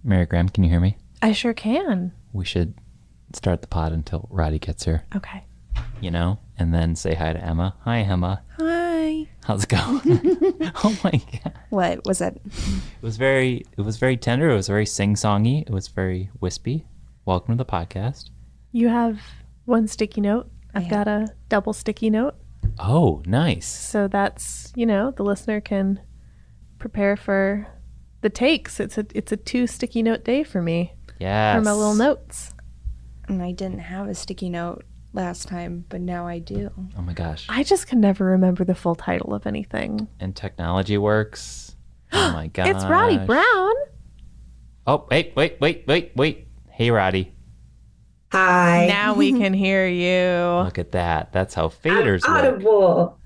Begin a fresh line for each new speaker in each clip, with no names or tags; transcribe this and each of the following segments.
Mary Graham, can you hear me?
I sure can.
We should start the pod until Roddy gets here.
Okay.
You know? And then say hi to Emma. Hi, Emma.
Hi.
How's it going? Oh my God.
What was it?
It was very tender. It was very sing-songy. It was very wispy. Welcome to the podcast.
You have one sticky note. I've got a double sticky note.
Oh, nice.
So that's, the listener can prepare for the takes. It's a 2 sticky note day for me.
Yes.
For my little notes.
And I didn't have a sticky note last time, but now I do.
Oh my gosh.
I just can never remember the full title of anything.
And technology works. Oh my God.
It's Roddy Brown.
Oh, wait. Hey, Roddy.
Hi.
Now we can hear you.
Look at that. That's how faders work.
Audible.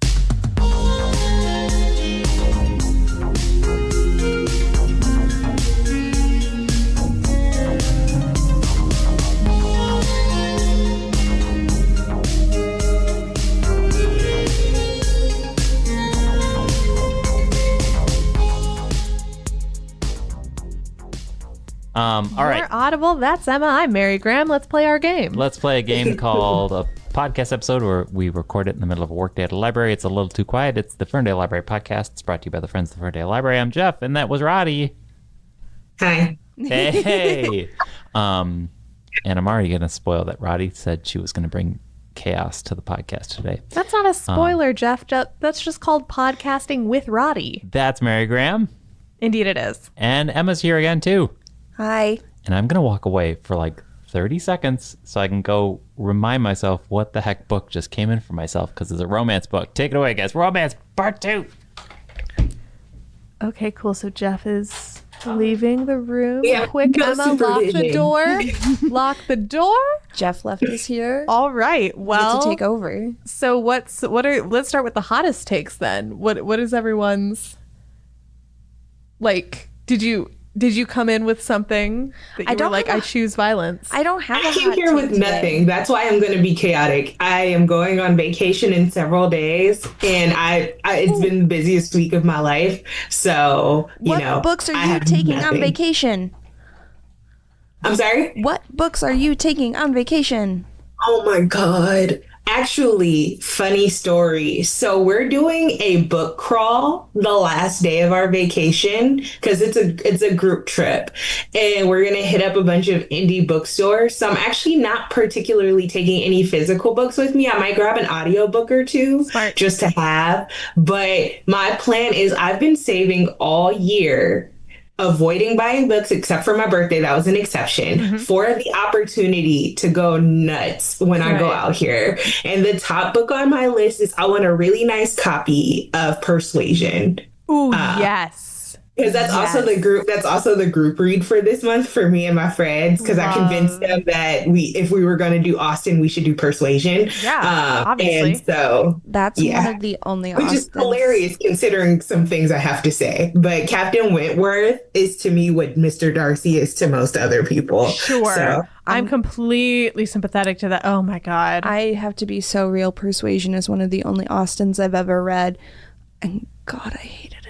All right.
You're Audible. That's Emma. I'm Mary Graham. Let's play our game.
Let's play a game called a podcast episode where we record it in the middle of a workday at a library. It's a little too quiet. It's the Ferndale Library podcast. It's brought to you by the Friends of the Ferndale Library. I'm Jeff, and that was Roddy.
Hi.
Hey. And I'm already going to spoil that Roddy said she was going to bring chaos to the podcast today.
That's not a spoiler, Jeff. That's just called podcasting with Roddy.
That's Mary Graham.
Indeed it is.
And Emma's here again, too.
Hi.
And I'm going to walk away for like 30 seconds so I can go remind myself what the heck book just came in for myself, because it's a romance book. Take it away, guys. Romance Part 2.
Okay, cool. So Jeff is leaving the room.
Yeah,
Quick,
no
Emma, lock the
supervision.
door. Lock the door.
Jeff left us here.
All right. Well,
to take over.
So let's start with the hottest takes then. What is everyone's, like, did you come in with something that you were like, I choose violence?
I don't have
I
a
came
hot
here
take
with
today.
nothing. That's why I'm going to be chaotic. I am going on vacation in several days, and it's been the busiest week of my life. So,
What books are
I
you
have
taking on
nothing.
vacation?
I'm sorry?
What books are you taking on vacation?
Oh my God. Actually, funny story. So we're doing a book crawl the last day of our vacation because it's a group trip, and we're gonna hit up a bunch of indie bookstores. So I'm actually not particularly taking any physical books with me. I might grab an audiobook or two
Smart.
just to have. But my plan is I've been saving all year, avoiding buying books except for my birthday. That was an exception for the opportunity to go nuts when I go
Right.
out here. And the top book on my list is I want a really nice copy of Persuasion.
Ooh, yes.
Because that's also the group read for this month for me and my friends. Because I convinced them that if we were going to do Austen, we should do Persuasion.
Yeah, obviously.
And so
That's one of the only
which is
Austens.
hilarious considering some things I have to say. But Captain Wentworth is to me what Mr. Darcy is to most other people.
Sure.
So,
I'm completely sympathetic to that. Oh my God.
I have to be so real. Persuasion is one of the only Austens I've ever read. And God, I hated it.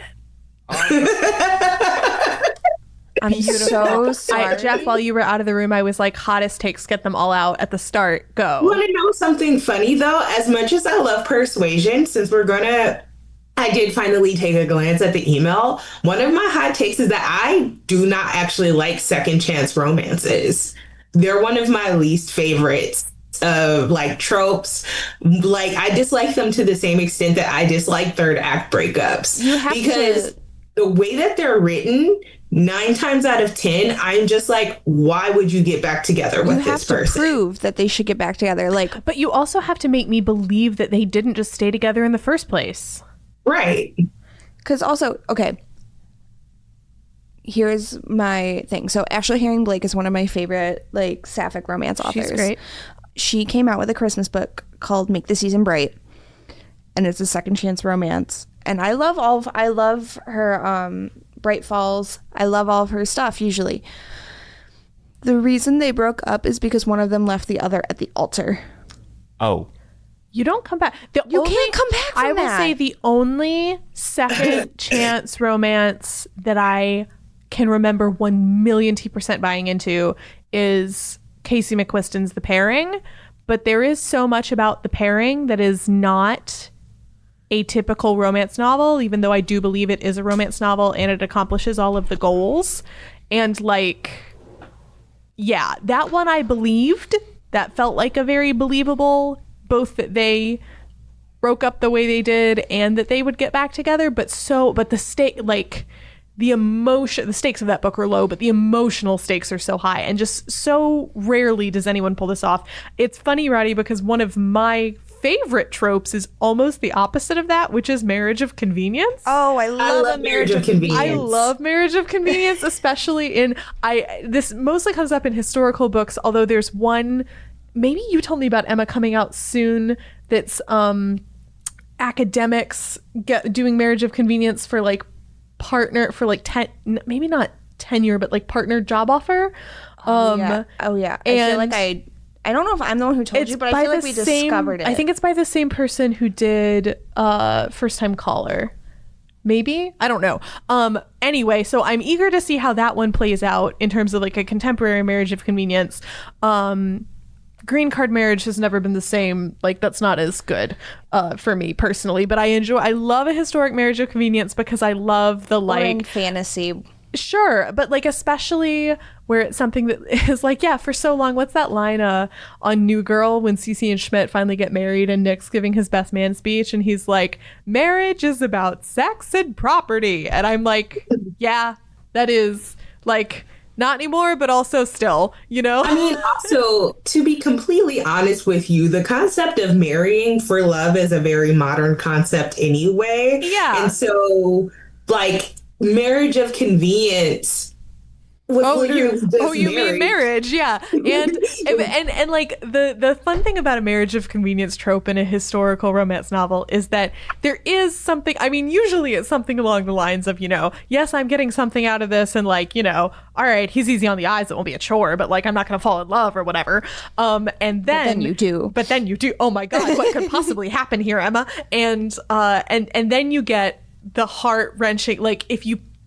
I'm so sorry.
Jeff, while you were out of the room, I was like, hottest takes, get them all out at the start. Go.
you want to know something funny though? As much as I love Persuasion, since I did finally take a glance at the email. One of my hot takes is that I do not actually like second chance romances. They're one of my least favorites of like tropes. Like I dislike them to the same extent that I dislike third act breakups.
You have
because
to-
the way that they're written, 9 times out of 10, I'm just like, why would you get back together with
You have
this
to
person?
prove that they should get back together. Like,
But you also have to make me believe that they didn't just stay together in the first place.
Right.
because also, okay, here's my thing. So Ashley Herring Blake is one of my favorite like sapphic romance authors.
She's great.
She came out with a Christmas book called Make the Season Bright, and it's a second chance romance. And I love her Bright Falls. I love all of her stuff usually. The reason they broke up is because one of them left the other at the altar.
Oh.
You don't come back.
You can't come back from
I will
that.
say the only second chance romance that I can remember 1,000,000% buying into is Casey McQuiston's The Pairing. But there is so much about The Pairing that is not a typical romance novel, even though I do believe it is a romance novel and it accomplishes all of the goals. And like, yeah, that one I believed. That felt like a very believable, both that they broke up the way they did and that they would get back together. But the stakes of that book are low, but the emotional stakes are so high, and just so rarely does anyone pull this off. It's funny, Roddy, because one of my favorite tropes is almost the opposite of that, which is marriage of convenience.
Oh, I love
marriage of convenience.
I love marriage of convenience, especially in this mostly comes up in historical books, although there's one, maybe you told me about, Emma, coming out soon, that's academics doing marriage of convenience for like partner, for like maybe not tenure, but like partner job offer.
Yeah. I feel like I don't know if I'm the one who told you, but I feel like we discovered it.
I think it's by the same person who did First Time Caller. Maybe? I don't know. Anyway, so I'm eager to see how that one plays out in terms of like a contemporary marriage of convenience. Green card marriage has never been the same. Like, that's not as good for me personally, but I love a historic marriage of convenience because I love the
Or in
like
fantasy.
Sure, but like especially where it's something that is like, yeah, for so long. What's that line on New Girl when Cece and Schmidt finally get married and Nick's giving his best man speech and he's like, marriage is about sex and property. And I'm like, yeah, that is like not anymore, but also still, you know?
I mean, also, to be completely honest with you, the concept of marrying for love is a very modern concept anyway.
Yeah.
And so, like, marriage of convenience
mean marriage, yeah. And like the fun thing about a marriage of convenience trope in a historical romance novel is that there is something, I mean, usually it's something along the lines of, you know, yes, I'm getting something out of this, and like, you know, all right, he's easy on the eyes, it won't be a chore, but like I'm not gonna fall in love or whatever. And then
you do.
But then you do. Oh my God, what could possibly happen here, Emma? And then you get the heart-wrenching, like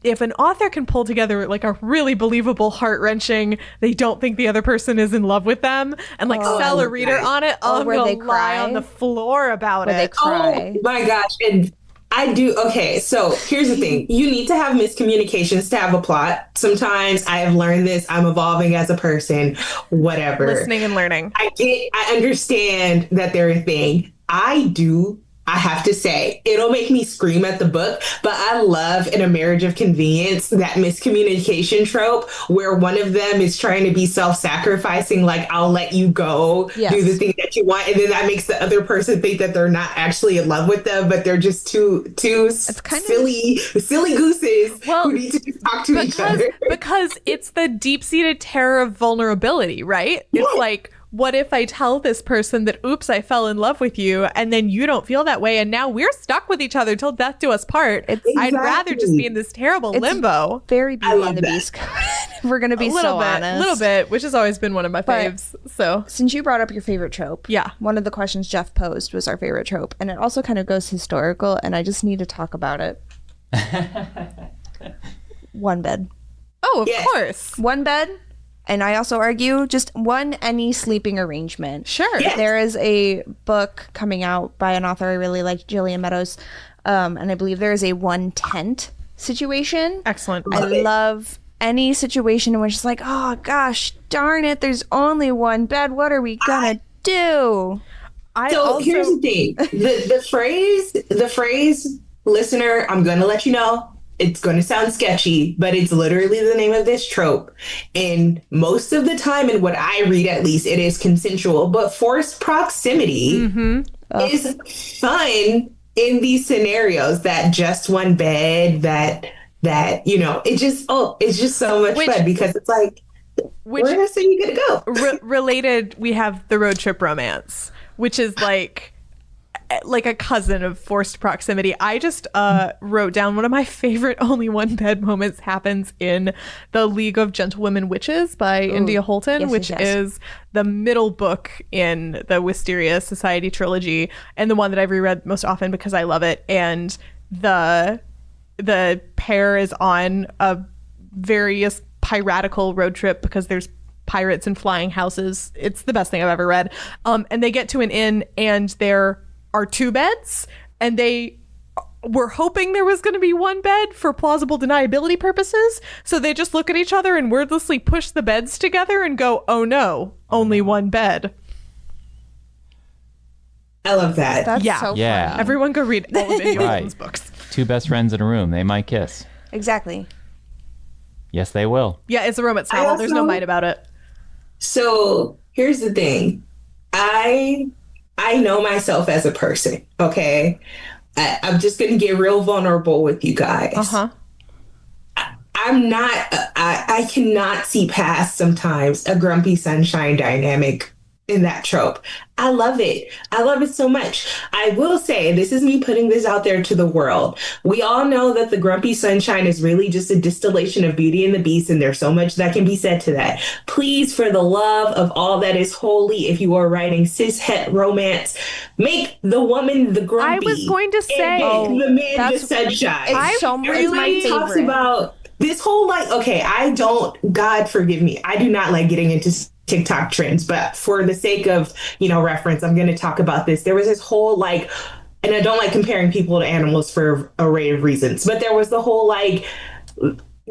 if an author can pull together like a really believable heart-wrenching, they don't think the other person is in love with them, and like sell a reader on it, I'm gonna lie on the floor about it.
They cry.
Oh my gosh. And I do. Okay, so here's the thing. You need to have miscommunications to have a plot. Sometimes I have learned this. I'm evolving as a person, whatever.
Listening and learning.
I understand that they're a thing. I have to say, it'll make me scream at the book, but I love in a marriage of convenience that miscommunication trope where one of them is trying to be self-sacrificing, like, I'll let you go, do the thing that you want, and then that makes the other person think that they're not actually in love with them, but they're just two silly gooses who need to just talk to each other.
Because it's the deep-seated terror of vulnerability, right? It's like, what if I tell this person that, oops, I fell in love with you, and then you don't feel that way, and now we're stuck with each other till death do us part. I'd rather just be in this terrible limbo.
Very Beauty and the Beast. We're going to be honest.
A little bit, which has always been one of my faves. So,
since you brought up your favorite trope, one of the questions Jeff posed was our favorite trope, and it also kind of goes historical, and I just need to talk about it. One bed.
Oh, of course.
One bed. And I also argue just any sleeping arrangement.
Sure.
Yes.
There is a book coming out by an author I really like, Jillian Meadows. And I believe there is a one tent situation.
Excellent.
I love any situation in which it's like, oh gosh, darn it, there's only one bed. What are we gonna do?
Here's the thing. The phrase, listener, I'm gonna let you know. It's going to sound sketchy, but it's literally the name of this trope. And most of the time, in what I read at least, it is consensual. But forced proximity is fun in these scenarios. That just one bed, that you know, it's just so much fun because it's like, where else are you going to go?
Related, we have the road trip romance, which is like a cousin of forced proximity. I just wrote down one of my favorite only one bed moments happens in The League of Gentlewomen Witches by India Holton, which is the middle book in the Wisteria Society trilogy and the one that I've reread most often because I love it. And the pair is on a various piratical road trip because there's pirates and flying houses. It's the best thing I've ever read. And they get to an inn and there are 2 beds, and they were hoping there was going to be 1 bed for plausible deniability purposes. So they just look at each other and wordlessly push the beds together and go, oh no, only 1 bed.
I love that.
That's
Yeah.
so
Yeah.
funny.
Everyone go read all of India
Right.
Wilson's books.
2 best friends in a room. They might kiss.
Exactly.
Yes, they will.
Yeah, it's a romance novel. There's no
also-
might about it.
So here's the thing. I know myself as a person, okay? I'm just going to get real vulnerable with you guys.
Uh-huh.
I'm not, I cannot see past sometimes a grumpy sunshine dynamic in that trope. I love it. I love it so much. I will say, this is me putting this out there to the world. We all know that the grumpy sunshine is really just a distillation of Beauty and the Beast, and there's so much that can be said to that. Please, for the love of all that is holy, if you are writing cis-het romance, make the woman the grumpy.
I was going to say,
and make the man the
that's-
sunshine.
It's so
Everybody
my
talks
favorite.
about this whole, like, okay, God forgive me, I do not like getting into TikTok trends, but for the sake of, reference, I'm going to talk about this. There was this whole, like, and I don't like comparing people to animals for an array of reasons, but there was the whole, like,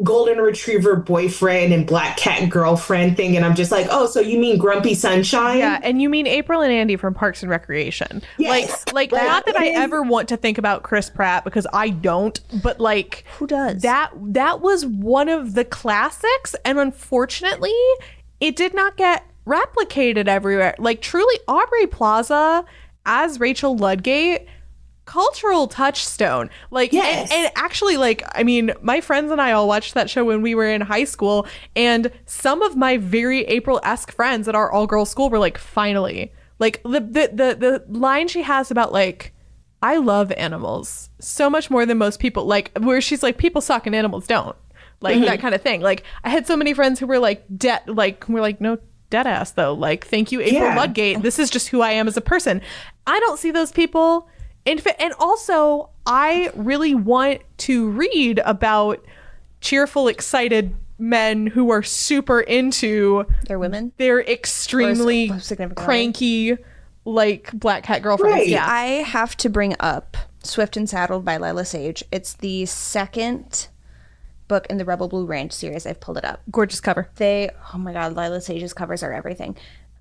golden retriever boyfriend and black cat girlfriend thing, and I'm just like, oh, so you mean grumpy sunshine?
Yeah, and you mean April and Andy from Parks and Recreation.
Yes.
Like
Right.
not that I
It is-
ever want to think about Chris Pratt, because I don't, but like,
Who does?
that was one of the classics, and unfortunately it did not get replicated everywhere. Like, truly, Aubrey Plaza as Rachel Ludgate, cultural touchstone. Like,
Yes.
and actually, like, I mean, my friends and I all watched that show when we were in high school, and some of my very April-esque friends at our all-girls school were like, finally. Like, the line she has about, like, I love animals so much more than most people, like, where she's like, people suck and animals don't. Like, that kind of thing. Like, I had so many friends who were like, no, dead ass though. Like, thank you, April
Yeah.
Ludgate. This is just who I am as a person. I don't see those people. And also, I really want to read about cheerful, excited men who are super into
They're women.
their extremely
Or significant other.
cranky, like, black cat girlfriends.
Right.
Yeah.
I have to bring up Swift and Saddled by Lila Sage. It's the second book in the Rebel Blue Ranch series. I've pulled it up.
Gorgeous cover.
Oh my god, Lila Sage's covers are everything.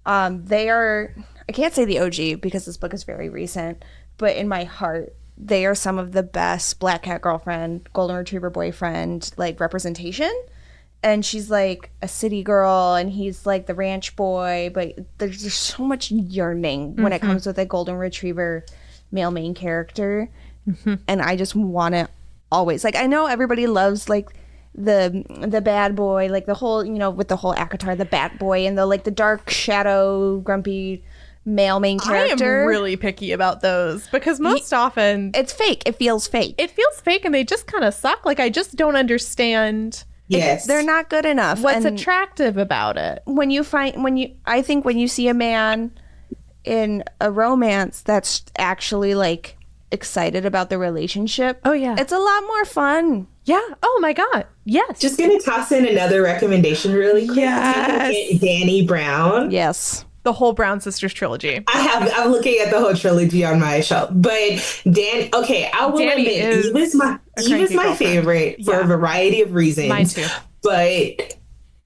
They are, I can't say the OG because this book is very recent, but in my heart, they are some of the best black cat girlfriend, golden retriever boyfriend, like, representation. And she's like a city girl and he's like the ranch boy, but there's just so much yearning when it comes with a golden retriever male main character. And I just want to always, like, I know everybody loves, like, the bad boy, like the whole, with the whole Akatar, the bat boy, and the, like, the dark shadow grumpy male main character.
I am really picky about those because most often
It's fake. It feels fake.
it feels fake and they just kind of suck. Like, I just don't understand
Yes.
They're not good enough.
what's
And
attractive about it.
I think when you see a man in a romance that's actually, like, excited about the relationship,
Oh, yeah.
it's a lot more fun.
Yeah. Oh my God. Yes.
Just gonna toss in another recommendation really quick.
Yes.
Take a hit, Danny Brown.
Yes.
the whole Brown Sisters trilogy.
I'm looking at the whole trilogy on my shelf. But I will
Danny
admit,
is
Eva's my
a cranky girlfriend.
favorite for
Yeah.
a variety of reasons.
Mine too.
But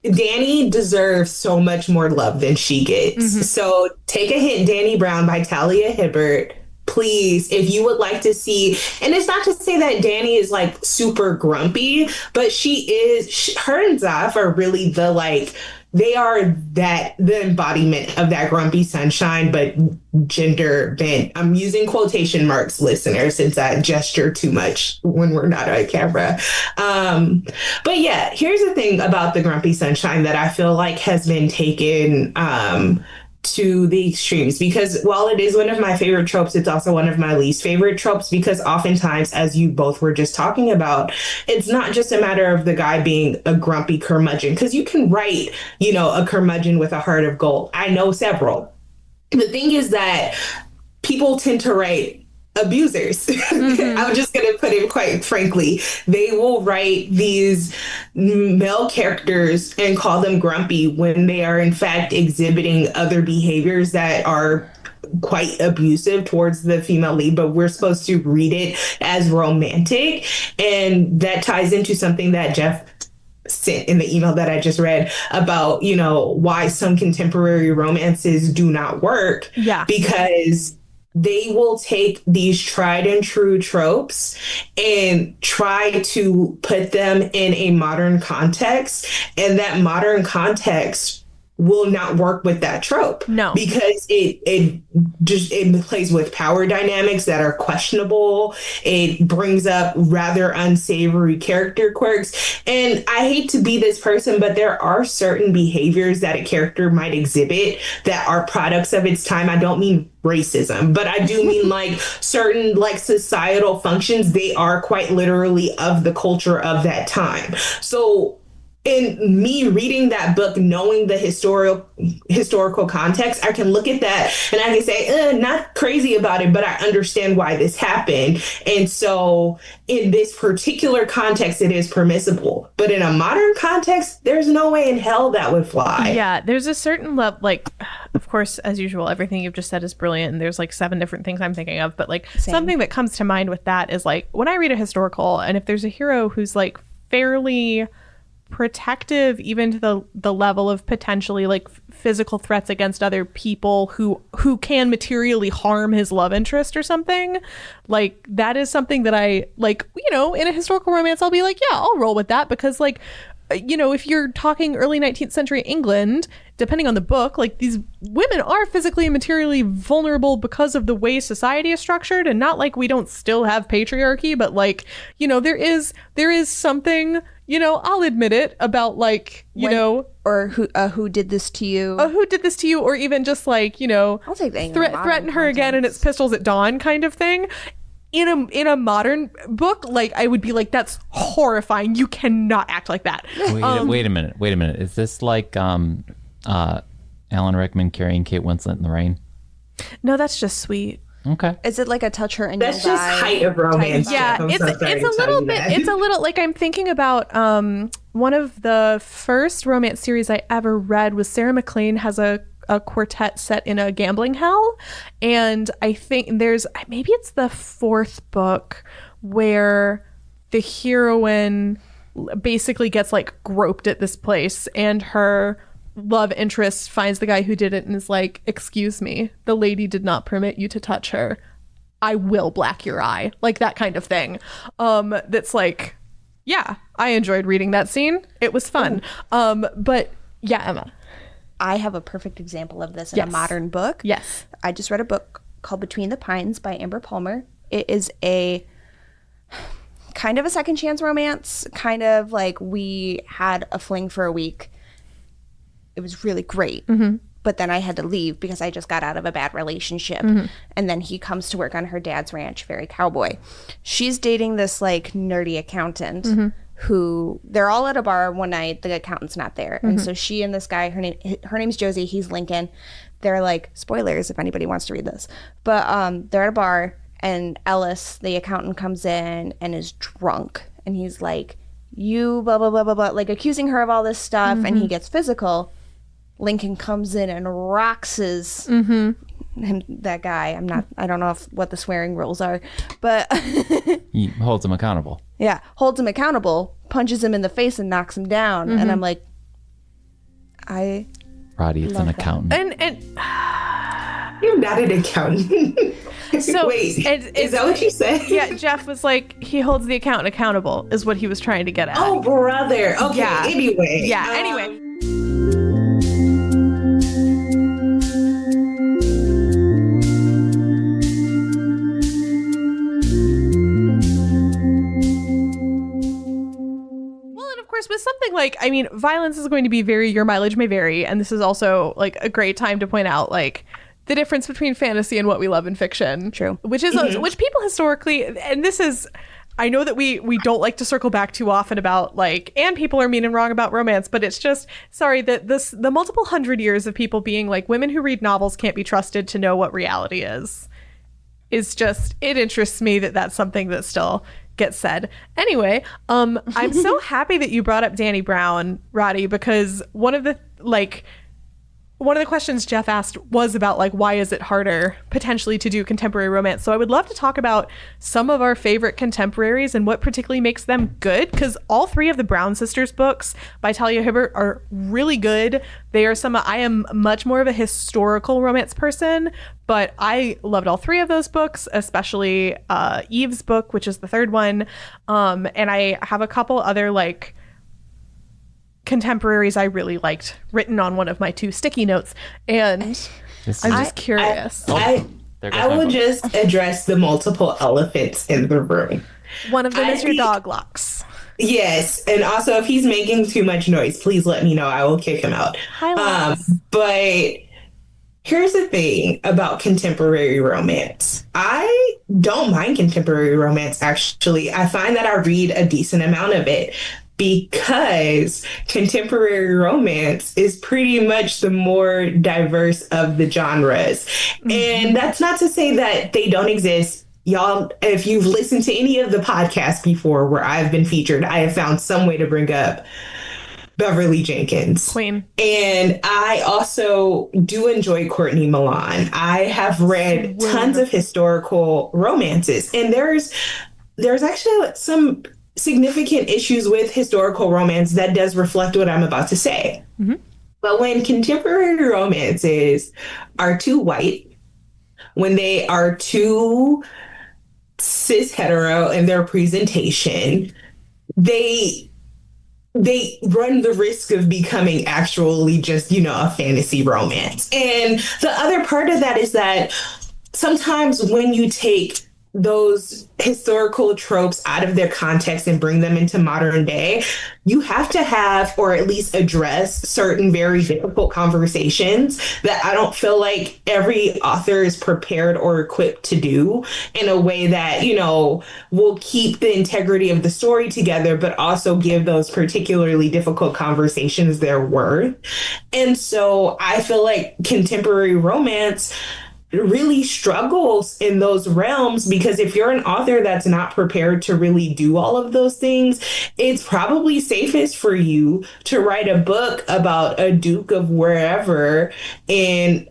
Danny deserves so much more love than she gets.
Mm-hmm.
So take a hint, Danny Brown by Talia Hibbert. Please, if you would like to see, and it's not to say that Danny is like super grumpy, but her and Zaf are really they are the embodiment of that grumpy sunshine, but gender bent. I'm using quotation marks, listeners, since I gesture too much when we're not on camera. But yeah, here's the thing about the grumpy sunshine that I feel like has been taken to the extremes, because while it is one of my favorite tropes, it's also one of my least favorite tropes, because oftentimes, as you both were just talking about, it's not just a matter of the guy being a grumpy curmudgeon, because you can write, a curmudgeon with a heart of gold. I know several. The thing is that people tend to write abusers. I'm just going to put it quite frankly. They will write these male characters and call them grumpy when they are in fact exhibiting other behaviors that are quite abusive towards the female lead, but we're supposed to read it as romantic. And that ties into something that Jeff sent in the email that I just read about, why some contemporary romances do not work.
Yeah.
Because they will take these tried and true tropes and try to put them in a modern context. And that modern context will not work with that trope.
No.
Because it plays with power dynamics that are questionable. It brings up rather unsavory character quirks. And I hate to be this person, but there are certain behaviors that a character might exhibit that are products of its time. I don't mean racism, but I do mean like certain like societal functions. They are quite literally of the culture of that time. So in me reading that book, knowing the historical context, I can look at that and I can say, not crazy about it, but I understand why this happened. And so in this particular context, it is permissible. But in a modern context, there's no way in hell that would fly.
Yeah, there's a certain level, like, of course, as usual, everything you've just said is brilliant. And there's like 7 different things I'm thinking of. But like something that comes to mind with that is like when I read a historical, and if there's a hero who's like fairly protective, even to the level of potentially like physical threats against other people who can materially harm his love interest or something, like that is something that I like, in a historical romance, I'll be like, yeah, I'll roll with that, because like, if you're talking early 19th century England, depending on the book, like these women are physically and materially vulnerable because of the way society is structured, and not like we don't still have patriarchy, but like, there is something, I'll admit it, about like,
or who did this to you?
Who did this to you? Or even just like,
I'll take that
threaten her again and it's pistols at dawn kind of thing. In a modern book, like I would be like, that's horrifying. You cannot act like that.
Wait a minute. Is this like Alan Rickman carrying Kate Winslet in the rain?
No, that's just sweet.
Okay.
Is it like a touch her and
that's just height of romance?
Yeah, it's a little like I'm thinking about one of the first romance series I ever read was Sarah McLean has a quartet set in a gambling hell, and I think maybe it's the 4th book where the heroine basically gets like groped at this place, and her love interest finds the guy who did it and is like, excuse me, the lady did not permit you to touch her, I will black your eye, like that kind of thing. That's like, yeah, I enjoyed reading that scene, it was fun. But yeah, Emma,
I have a perfect example of this in a modern book.
Yes.
I just read a book called Between the Pines by Amber Palmer. It is a kind of a second chance romance, kind of like we had a fling for a week. It was really great. Mm-hmm. But then I had to leave because I just got out of a bad relationship. Mm-hmm. And then he comes to work on her dad's ranch, very cowboy. She's dating this like nerdy accountant. Mm-hmm. Who they're all at a bar one night, the accountant's not there. Mm-hmm. And so she and this guy, her name's Josie, he's Lincoln. They're like, spoilers if anybody wants to read this. But they're at a bar and Ellis, the accountant, comes in and is drunk. And he's like, you blah, blah, blah, blah, blah, like accusing her of all this stuff. Mm-hmm. And he gets physical. Lincoln comes in and roxes him, that guy. I don't know what the swearing rules are, but
he holds him accountable.
Yeah, holds him accountable, punches him in the face and knocks him down. And I'm like,
Roddy, it's an accountant.
And
you're not an accountant.
So
wait, is that what you said?
Yeah, Jeff was like, he holds the accountant accountable is what he was trying to get at.
Oh, brother. Okay,
yeah.
Anyway.
Yeah, anyway. With something like, I mean, violence is going to be very, your mileage may vary, and this is also like a great time to point out like the difference between fantasy and what we love in fiction.
True.
Which is which people historically, and this is, I know that we don't like to circle back too often about like, and people are mean and wrong about romance, but it's just, sorry, that the multiple hundred years of people being like, women who read novels can't be trusted to know what reality is. is just, it interests me that that's something that still gets said. Anyway, I'm so happy that you brought up Dani Brown, Roddy, because one of the questions Jeff asked was about like, why is it harder potentially to do contemporary romance? So I would love to talk about some of our favorite contemporaries and what particularly makes them good, because all three of the Brown sisters books by Talia Hibbert are really good. I am much more of a historical romance person, but I loved all three of those books, especially Eve's book, which is the third one. And I have a couple other like contemporaries I really liked written on one of my 2 sticky notes, and I'm just curious.
I will just address the multiple elephants in the room.
One of them is your dog Lux.
Yes, and also if he's making too much noise, please let me know. I will kick him out.
Hi, Lux.
But here's the thing about contemporary romance. I don't mind contemporary romance, actually. I find that I read a decent amount of it, because contemporary romance is pretty much the more diverse of the genres. Mm-hmm. And that's not to say that they don't exist. Y'all, if you've listened to any of the podcasts before where I've been featured, I have found some way to bring up Beverly Jenkins.
Queen.
And I also do enjoy Courtney Milan. I have read tons of historical romances, and there's actually some significant issues with historical romance that does reflect what I'm about to say. Mm-hmm. But when contemporary romances are too white, when they are too cis hetero in their presentation, they run the risk of becoming actually just, a fantasy romance. And the other part of that is that sometimes when you take those historical tropes out of their context and bring them into modern day, you have to have, or at least address, certain very difficult conversations that I don't feel like every author is prepared or equipped to do in a way that, will keep the integrity of the story together, but also give those particularly difficult conversations their worth. And so I feel like contemporary romance really struggles in those realms, because if you're an author that's not prepared to really do all of those things, it's probably safest for you to write a book about a duke of wherever in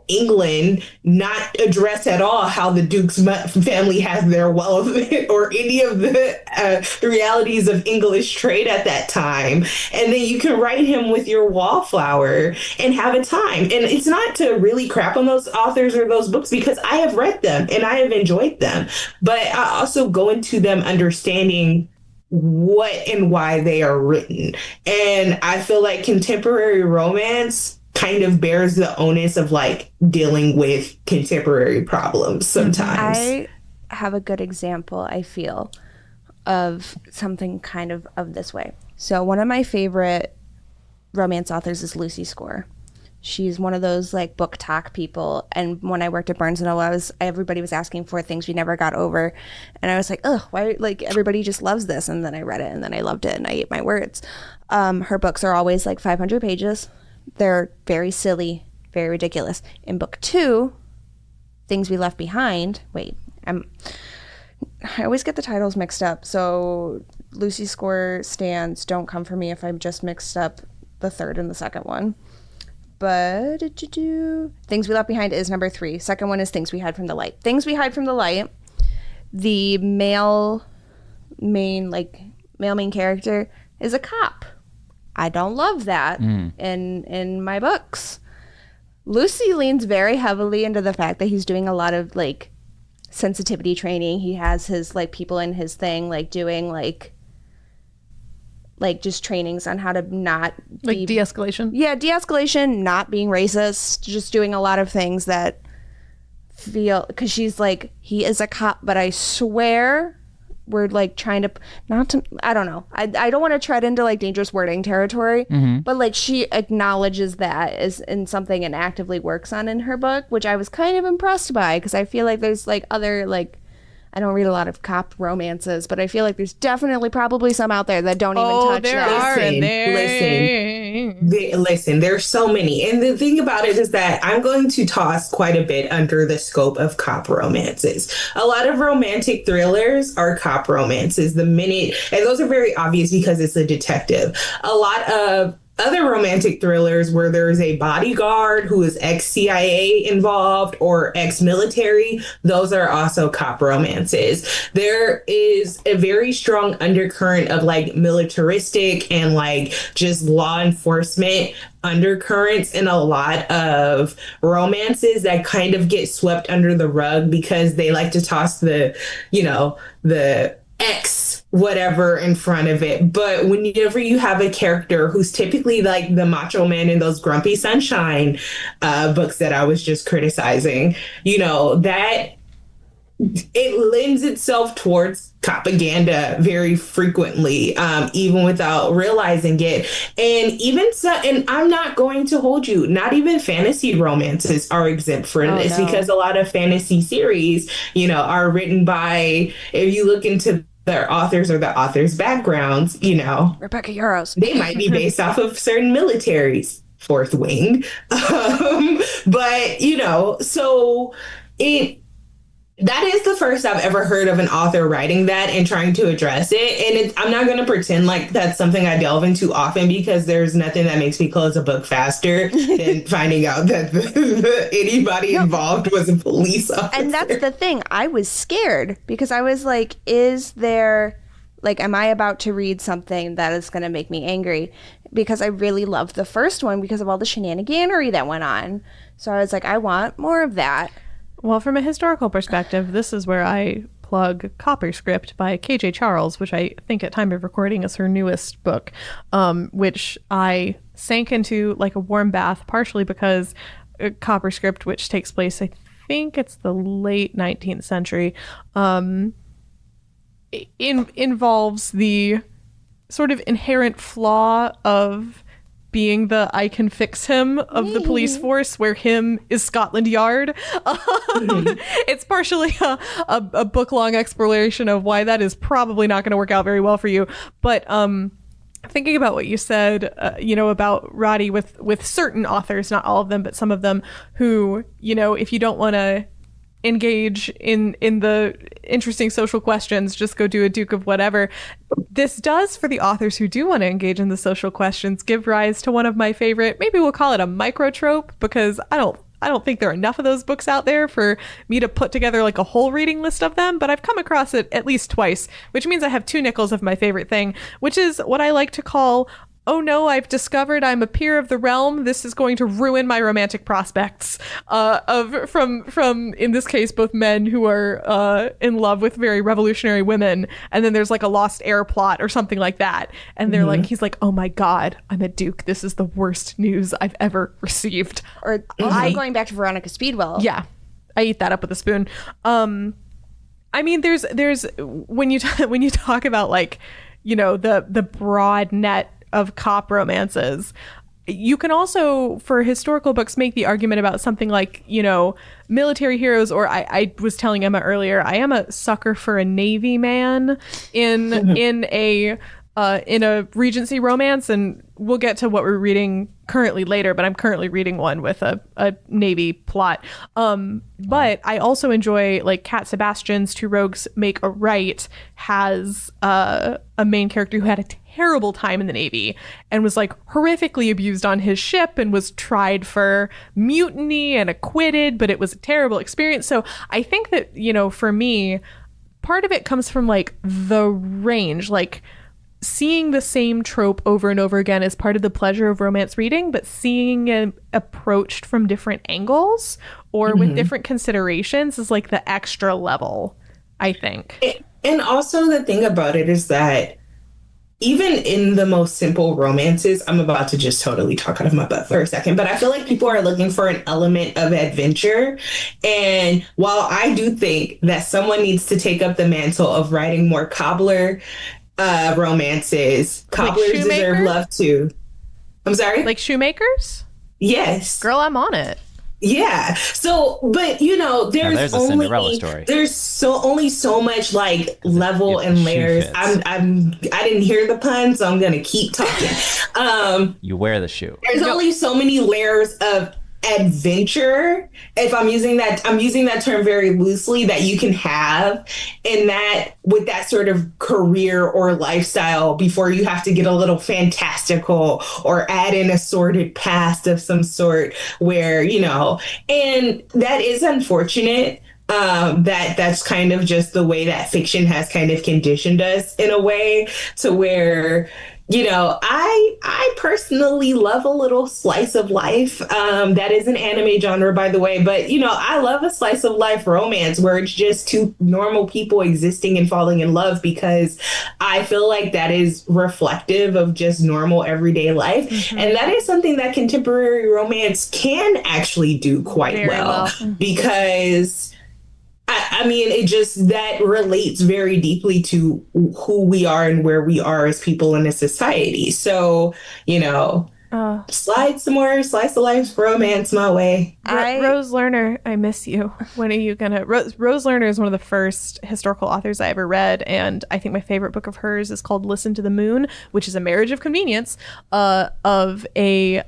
England, not address at all how the Duke's family has their wealth or any of the realities of English trade at that time. And then you can write him with your wallflower and have a time. And it's not to really crap on those authors or those books, because I have read them and I have enjoyed them. But I also go into them understanding what and why they are written. And I feel like contemporary romance kind of bears the onus of like dealing with contemporary problems sometimes.
I have a good example, I feel, of something kind of this way. So one of my favorite romance authors is Lucy Score. She's one of those like book talk people. And when I worked at Barnes & Noble, everybody was asking for things we never got over. And I was like, oh, why? Like, everybody just loves this. And then I read it and then I loved it and I ate my words. Her books are always like 500 pages. They're very silly, very ridiculous. In book 2, Things We Left Behind, I always get the titles mixed up. So Lucy Score stands Don't Come For Me if I'm just mixed up the third and the second one. But Things We Left Behind is number 3. Second one is Things We Hide From the Light. Things We Hide From the Light, the male main character is a cop. I don't love that in my books. Lucy leans very heavily into the fact that he's doing a lot of like sensitivity training. He has his like people in his thing like doing like just trainings on how to not
like de-escalation.
Yeah, de-escalation, not being racist, just doing a lot of things that feel, because she's like, he is a cop, but I swear we're like trying to I don't know, I don't want to tread into like dangerous wording territory, but like she acknowledges that as in something and actively works on in her book, which I was kind of impressed by, because I feel like there's like other like, I don't read a lot of cop romances, but I feel like there's definitely probably some out there that don't even touch
there
that.
are, and
Listen, there's so many. And the thing about it is that I'm going to toss quite a bit under the scope of cop romances. A lot of romantic thrillers are cop romances and those are very obvious because it's a detective. A lot of other romantic thrillers where there's a bodyguard who is ex-CIA involved or ex-military, those are also cop romances. There is a very strong undercurrent of like militaristic and like just law enforcement undercurrents in a lot of romances that kind of get swept under the rug because they like to toss the X whatever in front of it. But whenever you have a character who's typically like the macho man in those Grumpy Sunshine books that I was just criticizing, that it lends itself towards propaganda very frequently, even without realizing it. And I'm not going to hold you, not even fantasy romances are exempt from this, because a lot of fantasy series, are written by, if you look into their authors or the authors' backgrounds,
Rebecca Yarros.
They might be based off of certain militaries, Fourth Wing. That is the first I've ever heard of an author writing that and trying to address it. And I'm not going to pretend like that's something I delve into often, because there's nothing that makes me close a book faster than finding out that anybody involved was a police officer.
And that's the thing. I was scared because I was like, am I about to read something that is going to make me angry? Because I really loved the first one because of all the shenaniganery that went on. So I was like, I want more of that.
Well, from a historical perspective, this is where I plug Copper Script by KJ Charles, which I think at time of recording is her newest book, which I sank into like a warm bath, partially because Copper Script, which takes place, I think it's the late 19th century, involves the sort of inherent flaw of being the I can fix him of the police force, where him is Scotland Yard. It's partially a book-long exploration of why that is probably not going to work out very well for you. But thinking about what you said, about Roddy with certain authors, not all of them, but some of them, who, if you don't want to engage in the interesting social questions, just go do a Duke of whatever. This does, for the authors who do want to engage in the social questions, give rise to one of my favorite, maybe we'll call it a microtrope, because I don't think there are enough of those books out there for me to put together like a whole reading list of them, but I've come across it at least twice, which means I have two nickels of my favorite thing, which is what I like to call, oh no, I've discovered I'm a peer of the realm. This is going to ruin my romantic prospects. From in this case, both men who are in love with very revolutionary women, and then there's like a lost heir plot or something like that, and they're like, he's like, oh my god, I'm a duke. This is the worst news I've ever received.
Or also going back to Veronica Speedwell.
Yeah, I eat that up with a spoon. I mean, there's when you talk about like, the broad net of cop romances, you can also, for historical books, make the argument about something like, military heroes, or I was telling Emma earlier, I am a sucker for a Navy man in a Regency romance, and we'll get to what we're reading currently later, but I'm currently reading one with a Navy plot. But I also enjoy, like, Cat Sebastian's Two Rogues Make a Right has a main character who had a terrible time in the Navy and was like horrifically abused on his ship and was tried for mutiny and acquitted, but it was a terrible experience. So I think that, for me, part of it comes from like the range, like seeing the same trope over and over again is part of the pleasure of romance reading, but seeing it approached from different angles or with different considerations is like the extra level, I think.
And also the thing about it is that even in the most simple romances, I'm about to just totally talk out of my butt for a second, but I feel like people are looking for an element of adventure. And while I do think that someone needs to take up the mantle of writing more cobbler romances, cobblers deserve love too. I'm sorry?
Like Shoemakers?
Yes.
Girl, I'm on it.
Yeah. So, but you know,
there's a Cinderella story.
There's only so much like level
if the
and
shoe
layers.
fits.
I didn't hear the pun, so I'm gonna keep talking.
You wear the shoe.
There's only so many layers of adventure, if I'm using that term very loosely, that you can have in that with that sort of career or lifestyle before you have to get a little fantastical or add in a sordid past of some sort where, you know, and that is unfortunate. That's kind of just the way that fiction has kind of conditioned us in a way to where, you know, I personally love a little slice of life. That is an anime genre, by the way, but you know, I love a slice of life romance where it's just two normal people existing and falling in love, because I feel like that is reflective of just normal everyday life. Mm-hmm. And that is something that contemporary romance can actually do quite well. Because I mean, it just, that relates very deeply to who we are and where we are as people in a society. So, you know, slide some more slice of life romance my way.
Rose Lerner, I miss you. When are you gonna? Rose Lerner is one of the first historical authors I ever read, and I think my favorite book of hers is called "Listen to the Moon," which is a marriage of convenience of a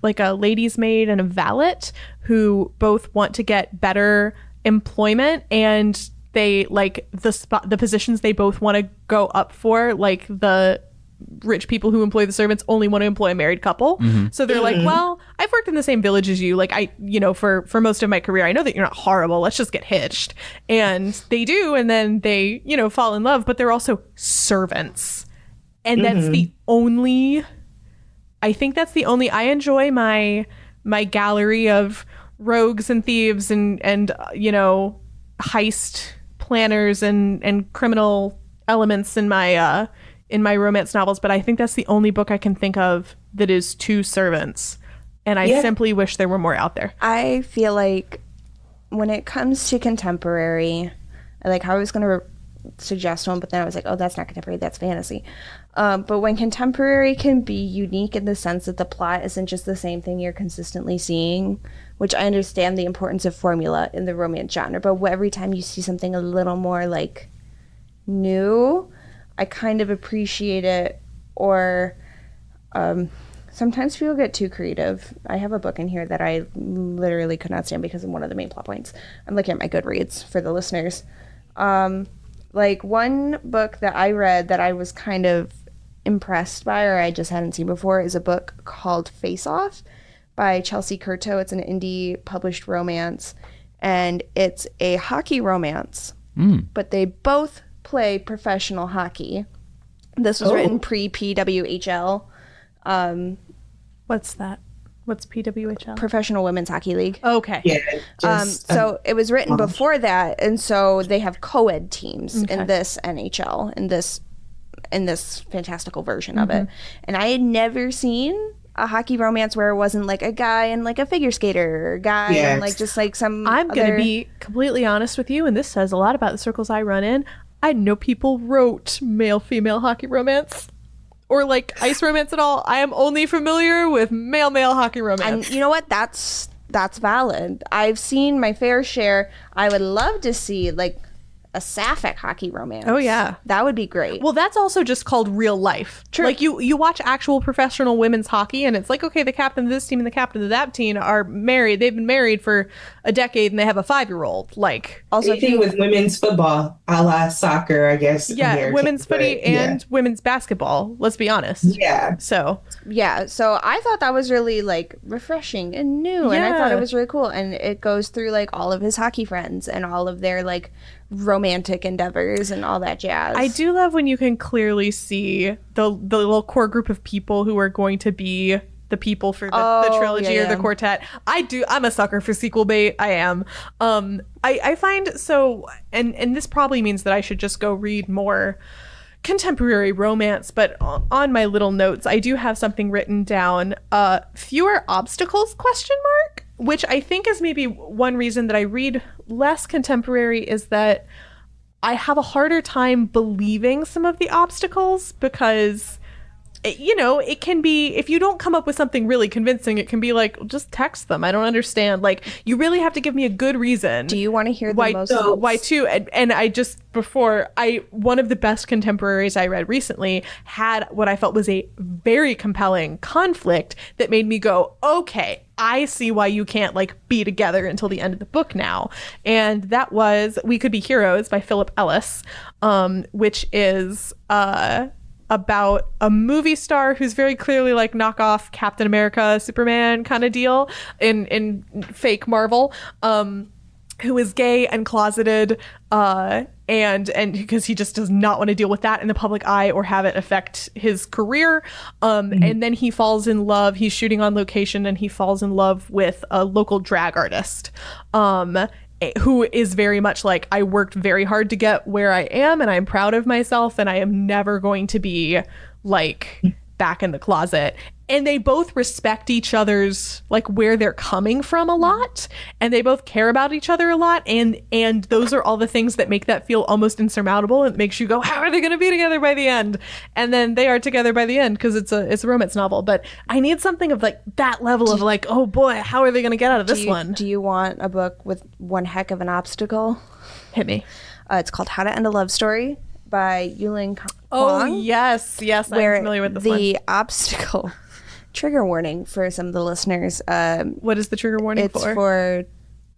like a lady's maid and a valet who both want to get better employment, and they like the positions they both want to go up for, like the rich people who employ the servants only want to employ a married couple. Mm-hmm. So they're like, well, I've worked in the same village as you, like I, you know, for most of my career, I know that you're not horrible, let's just get hitched. And they do, and then they, you know, fall in love, but they're also servants, and that's the only, I think that's the only, I enjoy my gallery of rogues and thieves and you know, heist planners and criminal elements in my romance novels, but I think that's the only book I can think of that is two servants, and I simply wish there were more out there.
I feel like when it comes to contemporary, like I was going to suggest one, but then I was like, oh, that's not contemporary, that's fantasy. But when contemporary can be unique in the sense that the plot isn't just the same thing you're consistently seeing, which I understand the importance of formula in the romance genre, but every time you see something a little more like new, I kind of appreciate it. Or sometimes people get too creative. I have a book in here that I literally could not stand because of one of the main plot points. I'm looking at my Goodreads for the listeners. Like one book that I read that I was kind of impressed by, or I just hadn't seen before, is a book called Face Off by Chelsea Curto. It's an indie published romance, and it's a hockey romance, but they both play professional hockey. This was written pre-PWHL.
What's that? What's PWHL?
Professional Women's Hockey League.
Okay.
Yeah.
So it was written before that, and so they have co-ed teams in this NHL, in this fantastical version of it. And I had never seen a hockey romance where it wasn't like a guy and like a figure skater, or a guy and like just like some
I'm gonna be completely honest with you, and this says a lot about the circles I run in. I know people wrote male-female hockey romance or like ice romance at all. I am only familiar with male-male hockey romance.
And you know what? That's valid. I've seen my fair share. I would love to see like a sapphic hockey romance.
Oh yeah,
that would be great.
Well, that's also just called real life.
True.
Like you watch actual professional women's hockey, and it's like, okay, the captain of this team and the captain of that team are married. They've been married for a decade, and they have a 5-year-old. Like
also, same thing with women's football, a la soccer, I guess.
Yeah, women's footy and women's basketball. Let's be honest.
Yeah.
So I thought that was really like refreshing and new, and I thought it was really cool. And it goes through like all of his hockey friends and all of their like romantic endeavors and all that jazz.
I do love when you can clearly see the little core group of people who are going to be the people for the trilogy or the quartet. I'm a sucker for sequel bait. I am. I find so, and this probably means that I should just go read more contemporary romance, but on my little notes, I do have something written down, fewer obstacles, ? Which I think is maybe one reason that I read less contemporary, is that I have a harder time believing some of the obstacles, because it can be, if you don't come up with something really convincing, it can be like, just text them. I don't understand. Like, you really have to give me a good reason.
Do you want to hear the
why too? And I just, one of the best contemporaries I read recently had what I felt was a very compelling conflict that made me go, okay, I see why you can't like be together until the end of the book now. And that was We Could Be Heroes by Philip Ellis, which is about a movie star who's very clearly like knockoff Captain America, Superman kind of deal in fake Marvel, who is gay and closeted, and because he just does not want to deal with that in the public eye or have it affect his career. And then he falls in love. He's shooting on location and he falls in love with a local drag artist, who is very much like, I worked very hard to get where I am and I'm proud of myself and I am never going to be like back in the closet. And they both respect each other's like where they're coming from a lot, and they both care about each other a lot, and those are all the things that make that feel almost insurmountable, and it makes you go, how are they going to be together by the end? And then they are together by the end because it's a romance novel. But I need something of like that level of like, oh boy, how are they going to get out of this one?
Do you want a book with one heck of an obstacle?
Hit me.
It's called How to End a Love Story by Yuling Kwong.
Oh yes, I'm familiar with this one.
The obstacle. Trigger warning for some of the listeners.
What is the trigger warning
it's for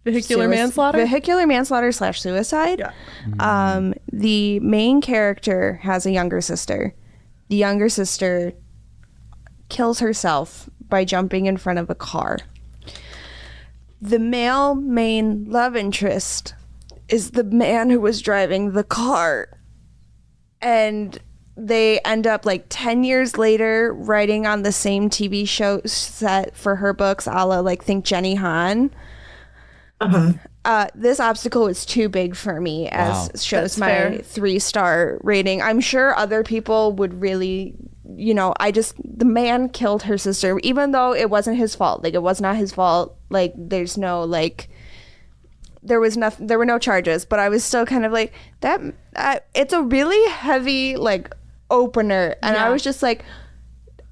vehicular manslaughter?
Vehicular manslaughter / suicide. Yeah. The main character has a younger sister. The younger sister kills herself by jumping in front of a car. The male main love interest is the man who was driving the car. And they end up like 10 years later writing on the same TV show set for her books, a la like think Jenny Han. This obstacle is too big for me, as shows my 3-star rating. I'm sure other people would really, the man killed her sister, even though it wasn't his fault. Like, it was not his fault. Like, there's no like, there were no charges, but I was still kind of like that. It's a really heavy like opener, and I was just like,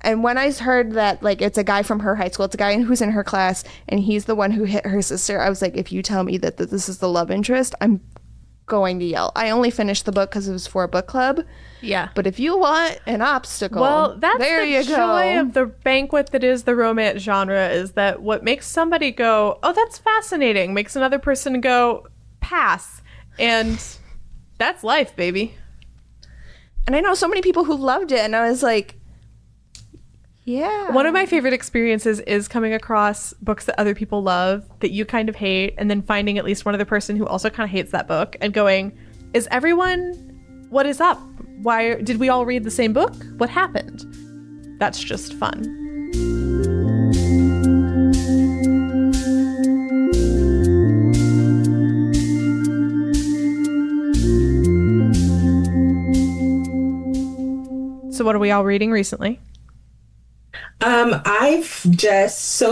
and when I heard that like it's a guy from her high school, it's a guy who's in her class, and he's the one who hit her sister, I was like, if you tell me that this is the love interest, I'm going to yell. I only finished the book because it was for a book club. Yeah, but if you want an obstacle,
well, that's the joy of the banquet that is the romance genre, is that what makes somebody go, oh, that's fascinating, makes another person go, pass. And that's life, baby.
And I know so many people who loved it, and I was like, yeah.
One of my favorite experiences is coming across books that other people love that you kind of hate, and then finding at least one other person who also kind of hates that book and going, is everyone, what is up? Why did we all read the same book? What happened? That's just fun. So what are we all reading recently?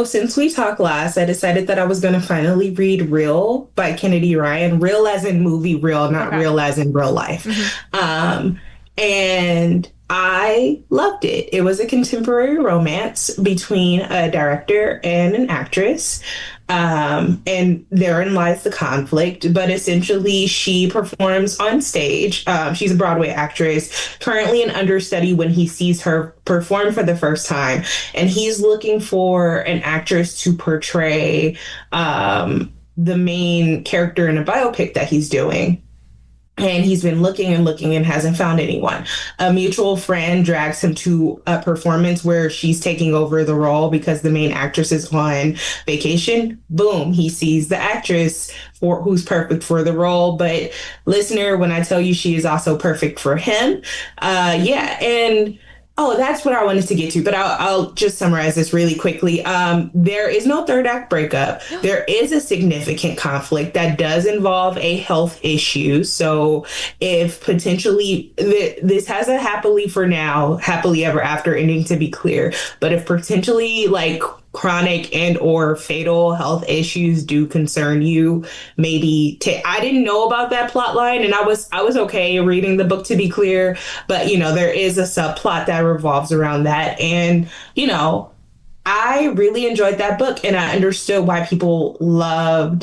Since we talked last, I decided that I was going to finally read Real by Kennedy Ryan. Real as in movie real, not real as in real life. And I loved it. It was a contemporary romance between a director and an actress. And therein lies the conflict, but essentially she performs on stage. She's a Broadway actress, currently an understudy when he sees her perform for the first time. And he's looking for an actress to portray the main character in a biopic that he's doing. And he's been looking and hasn't found anyone. A mutual friend drags him to a performance where she's taking over the role because the main actress is on vacation. Boom, he sees the actress who's perfect for the role. But listener, when I tell you she is also perfect for him, that's what I wanted to get to, but I'll just summarize this really quickly. There is no third act breakup. There is a significant conflict that does involve a health issue. So if potentially this has a happily ever after ending, to be clear, but if potentially like chronic and or fatal health issues do concern you, maybe I didn't know about that plot line, and I was okay reading the book, to be clear, but there is a subplot that revolves around that, and I really enjoyed that book, and I understood why people love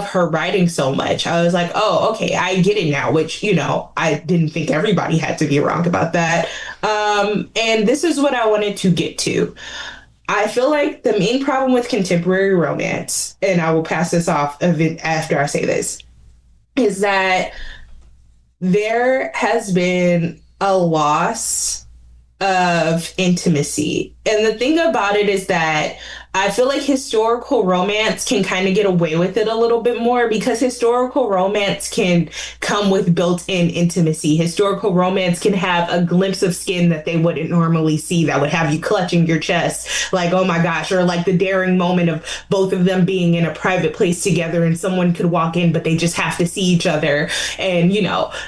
her writing so much. I was like, oh, okay, I get it now, which, I didn't think everybody had to be wrong about that. And this is what I wanted to get to. I feel like the main problem with contemporary romance, and I will pass this off after I say this, is that there has been a loss of intimacy. And the thing about it is that I feel like historical romance can kind of get away with it a little bit more, because historical romance can come with built-in intimacy. Historical romance can have a glimpse of skin that they wouldn't normally see, that would have you clutching your chest like, oh my gosh, or like the daring moment of both of them being in a private place together and someone could walk in, but they just have to see each other. And,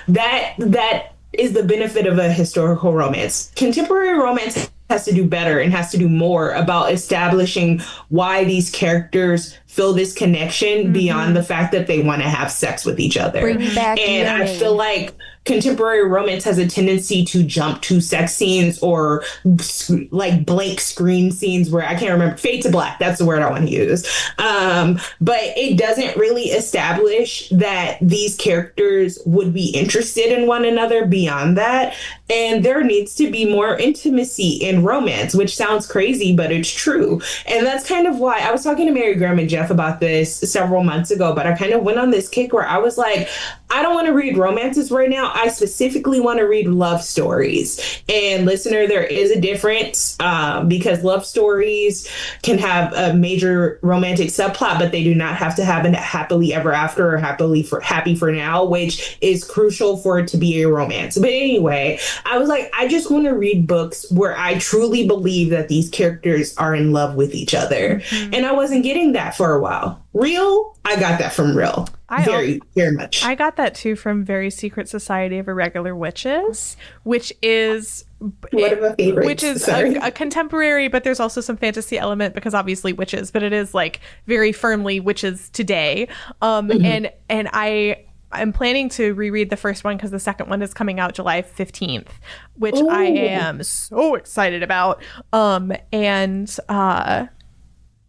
that is the benefit of a historical romance. Contemporary romance has to do better and has to do more about establishing why these characters feel this connection beyond the fact that they want to have sex with each other.
Bring back
and
yearning.
I feel like contemporary romance has a tendency to jump to sex scenes or like blank screen scenes where I can't remember, fade to black, that's the word I want to use. But it doesn't really establish that these characters would be interested in one another beyond that. And there needs to be more intimacy in romance, which sounds crazy, but it's true. And that's kind of why I was talking to Mary Graham and Jeff about this several months ago, but I kind of went on this kick where I was like, I don't want to read romances right now. I specifically want to read love stories. And listener, there is a difference because love stories can have a major romantic subplot, but they do not have to have a happily ever after or happy for now, which is crucial for it to be a romance. But anyway, I was like, I just want to read books where I truly believe that these characters are in love with each other. And I wasn't getting that for a while. Real, I got that from Real. Very much.
I got that too from Very Secret Society of Irregular Witches, which is
one of my favorites.
Which is a contemporary, but there's also some fantasy element because obviously witches, but it is like very firmly witches today. And I'm planning to reread the first one because the second one is coming out July 15th, which I am so excited about.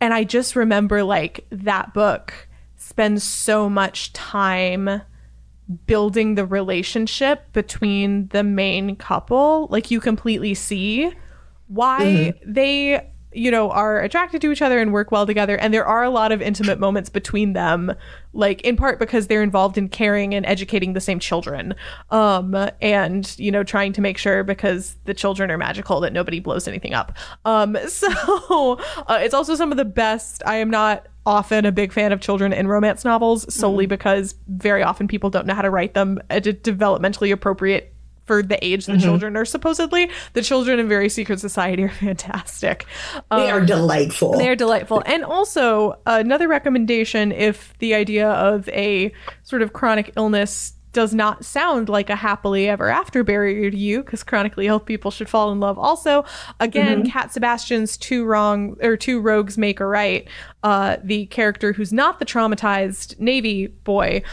And I just remember like that book spends so much time building the relationship between the main couple. Like you completely see why they, are attracted to each other and work well together. And there are a lot of intimate moments between them, like in part because they're involved in caring and educating the same children. And, trying to make sure because the children are magical that nobody blows anything up. So it's also some of the best. I am not often a big fan of children in romance novels solely because very often people don't know how to write them at a developmentally appropriate for the age the children are supposedly. The children in Very Secret Society are fantastic.
They are delightful.
They are delightful. And also another recommendation, if the idea of a sort of chronic illness does not sound like a happily ever after barrier to you, because chronically ill people should fall in love also. Again, Cat Sebastian's Two Rogues Make a Right. The character who's not the traumatized Navy boy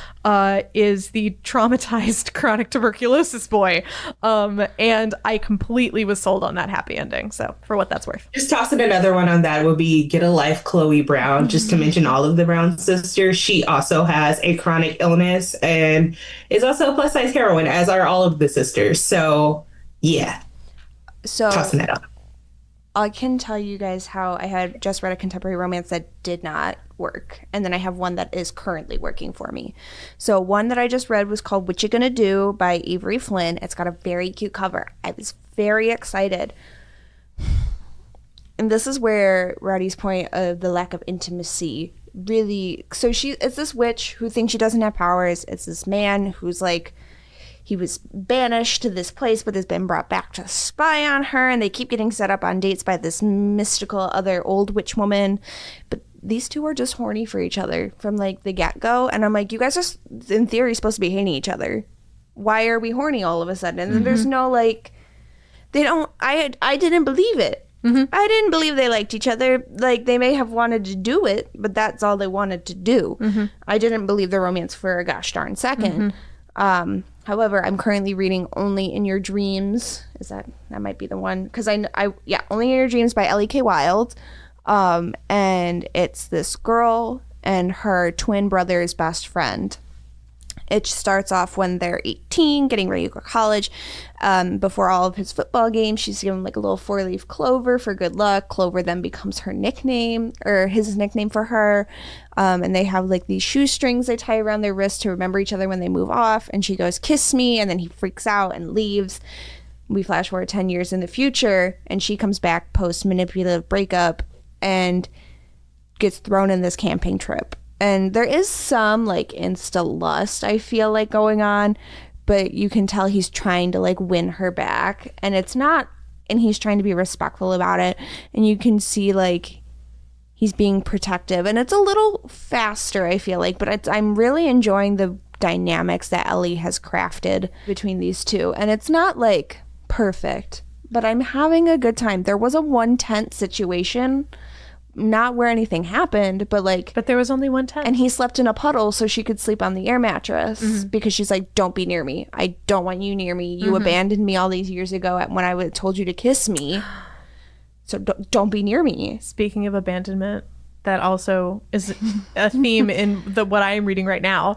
is the traumatized chronic tuberculosis boy. And I completely was sold on that happy ending. So for what that's worth.
Just tossing another one on that would be Get a Life, Chloe Brown. Just to mention all of the Brown sisters. She also has a chronic illness and is also a plus size heroine, as are all of the sisters. So yeah.
So
tossing that up.
I can tell you guys how I had just read a contemporary romance that did not work. And then I have one that is currently working for me. So one that I just read was called What You Gonna Do by Avery Flynn. It's got a very cute cover. I was very excited. And this is where Roddy's point of the lack of intimacy really... So it's this witch who thinks she doesn't have powers. It's this man who's like... He was banished to this place, but has been brought back to spy on her, and they keep getting set up on dates by this mystical other old witch woman. But these two are just horny for each other from like the get-go. And I'm like, you guys are in theory supposed to be hating each other. Why are we horny all of a sudden? And then there's no like, they don't. I didn't believe it. I didn't believe they liked each other. Like, they may have wanted to do it, but that's all they wanted to do. I didn't believe the romance for a gosh darn second. However, I'm currently reading Only in Your Dreams. That might be the one? Because Only in Your Dreams by Ellie K. Wilde. And it's this girl and her twin brother's best friend. It starts off when they're 18, getting ready to go to college. Before all of his football games, she's given like a little 4-leaf clover for good luck. Clover then becomes her nickname, or his nickname for her. And they have like these shoestrings they tie around their wrists to remember each other when they move off. And she goes, "Kiss me," and then he freaks out and leaves. We flash forward 10 years in the future, and she comes back post manipulative breakup and gets thrown in this camping trip. And there is some like insta lust, I feel like, going on, but you can tell he's trying to like win her back, and he's trying to be respectful about it, and you can see like he's being protective, and it's a little faster, I feel like, but I'm really enjoying the dynamics that Ellie has crafted between these two. And it's not like perfect, but I'm having a good time. There was a one tent situation, not where anything happened, but
there was only one tent,
and he slept in a puddle so she could sleep on the air mattress because she's like, "Don't be near me. I don't want you near me. You abandoned me all these years ago when I told you to kiss me, so don't be near me."
Speaking of abandonment, that also is a theme in what I am reading right now,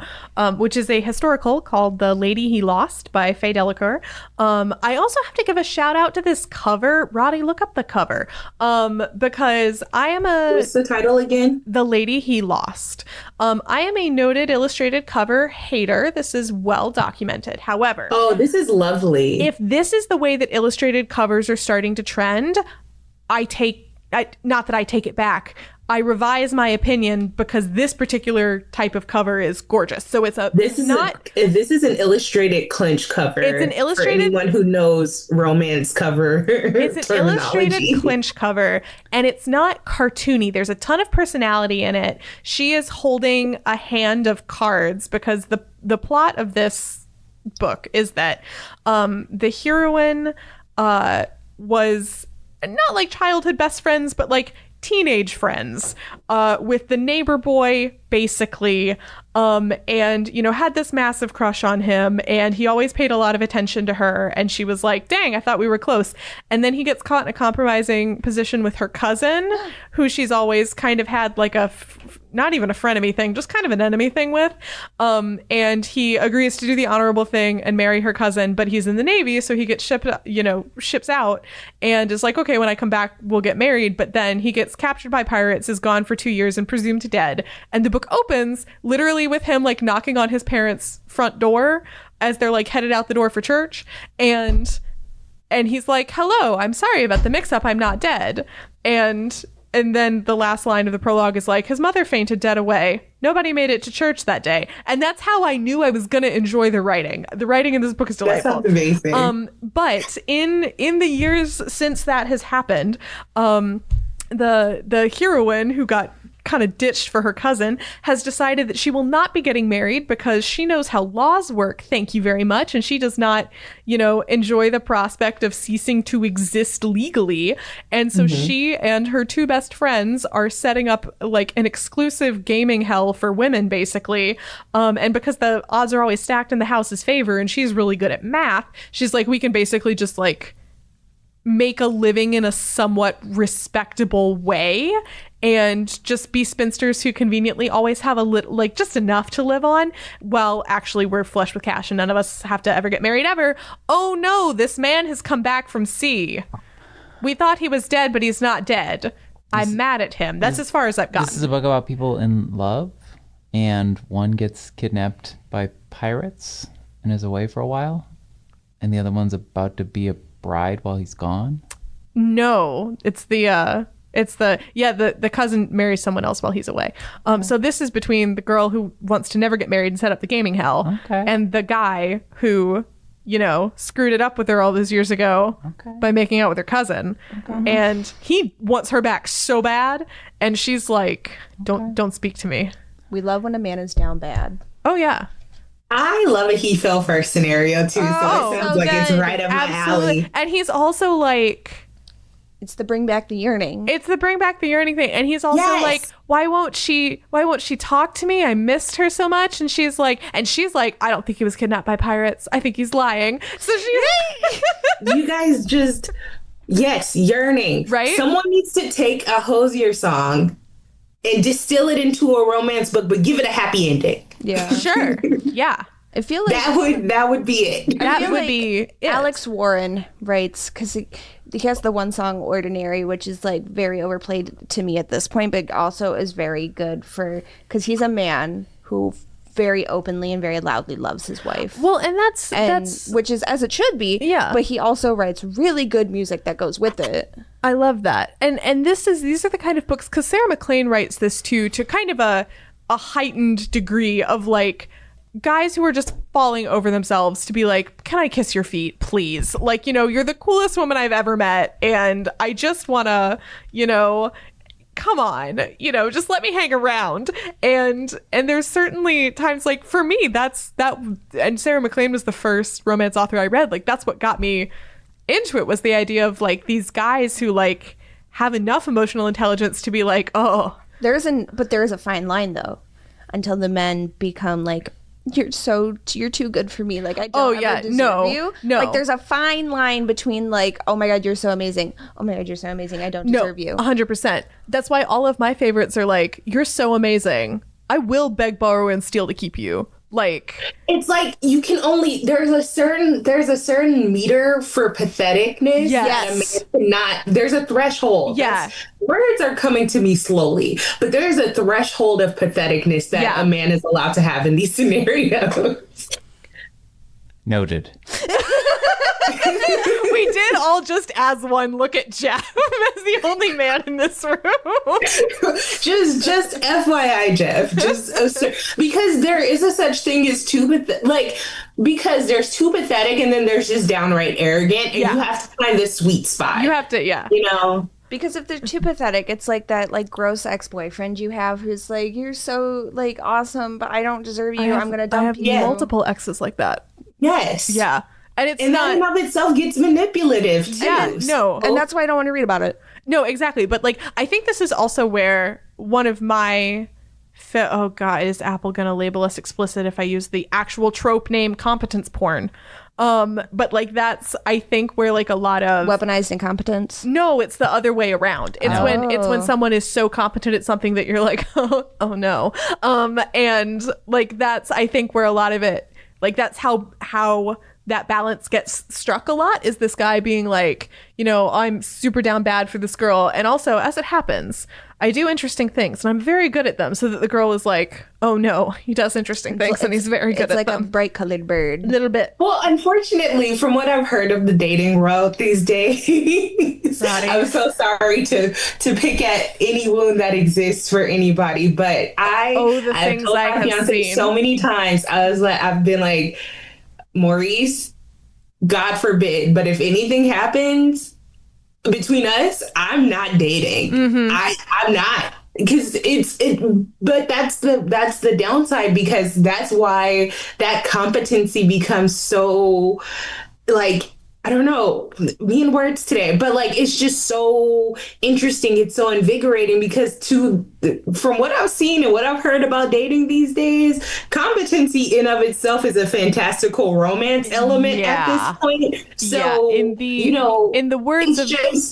which is a historical called "The Lady He Lost" by Faye Delacour. I also have to give a shout out to this cover. Roddy, look up the cover, because I am
What's the title again?
"The Lady He Lost." I am a noted illustrated cover hater. This is well documented. However,
this is lovely.
if this is the way that illustrated covers are starting to trend, not that I take it back. I revise my opinion because this particular type of cover is gorgeous. So
this is an illustrated clinch cover.
It's an illustrated,
for anyone who knows romance cover.
It's an illustrated clinch cover, and it's not cartoony. There's a ton of personality in it. She is holding a hand of cards because the plot of this book is that the heroine was not like childhood best friends, but like teenage friends with the neighbor boy, basically, and had this massive crush on him, and he always paid a lot of attention to her, and she was like, "Dang, I thought we were close." And then he gets caught in a compromising position with her cousin, who she's always kind of had like not even a frenemy thing, just kind of an enemy thing with, and he agrees to do the honorable thing and marry her cousin, but he's in the Navy, so he gets ships out, and is like, "Okay, when I come back we'll get married." But then he gets captured by pirates, is gone for 2 years, and presumed dead. And the book opens literally with him like knocking on his parents' front door as they're like headed out the door for church, and he's like, "Hello, I'm sorry about the mix-up, I'm not dead." And then the last line of the prologue is like, "His mother fainted dead away. Nobody made it to church that day." And that's how I knew I was going to enjoy the writing. The writing in this book is delightful.
That sounds amazing.
But in the years since that has happened, the heroine, who got kind of ditched for her cousin, has decided that she will not be getting married because she knows how laws work, thank you very much, and she does not enjoy the prospect of ceasing to exist legally. And so she and her two best friends are setting up like an exclusive gaming hell for women, basically, and because the odds are always stacked in the house's favor and she's really good at math, she's like, we can basically just like make a living in a somewhat respectable way and just be spinsters who conveniently always have a little, like, just enough to live on, while actually we're flush with cash and none of us have to ever get married ever. Oh no, this man has come back from sea. We thought he was dead, but he's not dead. I'm mad at him. That's as far as I've gotten.
This is a book about people in love, and one gets kidnapped by pirates and is away for a while, and the other one's about to be a bride while he's gone.
No, it's the cousin marries someone else while he's away. So this is between the girl who wants to never get married and set up the gaming hell, and the guy who screwed it up with her all those years ago by making out with her cousin. And he wants her back so bad, and she's like, don't speak to me.
We love when a man is down bad.
Oh yeah.
I love a he fell first scenario too, so it sounds like it's right up my alley.
And he's also like,
It's the bring back the yearning.
It's the bring back the yearning thing. And he's also
Yes.
like, why won't she talk to me? I missed her so much. And she's like, I don't think he was kidnapped by pirates. I think he's lying. So she's
You guys just, yes, yearning.
Right?
Someone needs to take a Hosier song and distill it into a romance book, but give it a happy ending.
Yeah.
sure. Yeah.
I feel like
That would be it.
That
feel
would
like
be it.
Alex Warren writes, because he has the one song Ordinary, which is like very overplayed to me at this point, but also is very good because he's a man who very openly and very loudly loves his wife.
Well, and that's
which is as it should be.
Yeah.
But he also writes really good music that goes with it.
I love that. And these are the kind of books, because Sarah McLean writes this too, to kind of a heightened degree of like guys who are just falling over themselves to be like, can I kiss your feet, please? Like, you're the coolest woman I've ever met, and I just want to, come on, just let me hang around. And there's certainly times, like, for me, and Sarah McLean was the first romance author I read. Like, that's what got me into it, was the idea of like these guys who like have enough emotional intelligence to be like, oh.
There is a fine line though, until the men become like, you're too good for me. Like, I don't ever deserve you.
No.
Like, there's a fine line between like, oh my God, you're so amazing. Oh my God, you're so amazing. I don't deserve you.
100%. That's why all of my favorites are like, you're so amazing. I will beg, borrow, and steal to keep you. Like,
It's like you can only there's a certain meter for patheticness.
Yes.
that a man cannot. There's a threshold.
Yeah.
Words are coming to me slowly, but there's a threshold of patheticness that a man is allowed to have in these scenarios.
Noted.
we did all just as one look at Jeff as the only man in this room.
just FYI, Jeff. Because there is a such thing as because there's too pathetic and then there's just downright arrogant, and you have to find the sweet spot.
You have to,
Because if they're too pathetic, it's like that like gross ex-boyfriend you have who's like, you're so like awesome, but I don't deserve you. I'm gonna dump you.
I have multiple exes like that.
Yes.
Yeah. And it's
that in of itself gets manipulative too.
Yeah, no.
And that's why I don't want to read about it.
No, exactly. But like, I think this is also where one of my oh God, is Apple gonna label us explicit if I use the actual trope name competence porn? But like, that's, I think, where like a lot of
weaponized incompetence.
No, it's the other way around. It's when someone is so competent at something that you're like, oh no. And like, that's, I think, where a lot of it, like, that's how that balance gets struck a lot, is this guy being like, I'm super down bad for this girl. And also, as it happens, I do interesting things and I'm very good at them. So that the girl is like, oh no, he does interesting things and he's very good at them.
It's like a bright colored bird.
A little bit.
Well, unfortunately, from what I've heard of the dating world these days, I'm so sorry to pick at any wound that exists for anybody, but I've told my fiance so many times, I've been like, Maurice, God forbid, but if anything happens between us, I'm not dating.
Mm-hmm.
I'm not, because but that's the downside, because that's why that competency becomes so, like, I don't know, me and words today, but like, it's just so interesting. It's so invigorating, because from what I've seen and what I've heard about dating these days, competency in of itself is a fantastical romance element at this point. So
in the words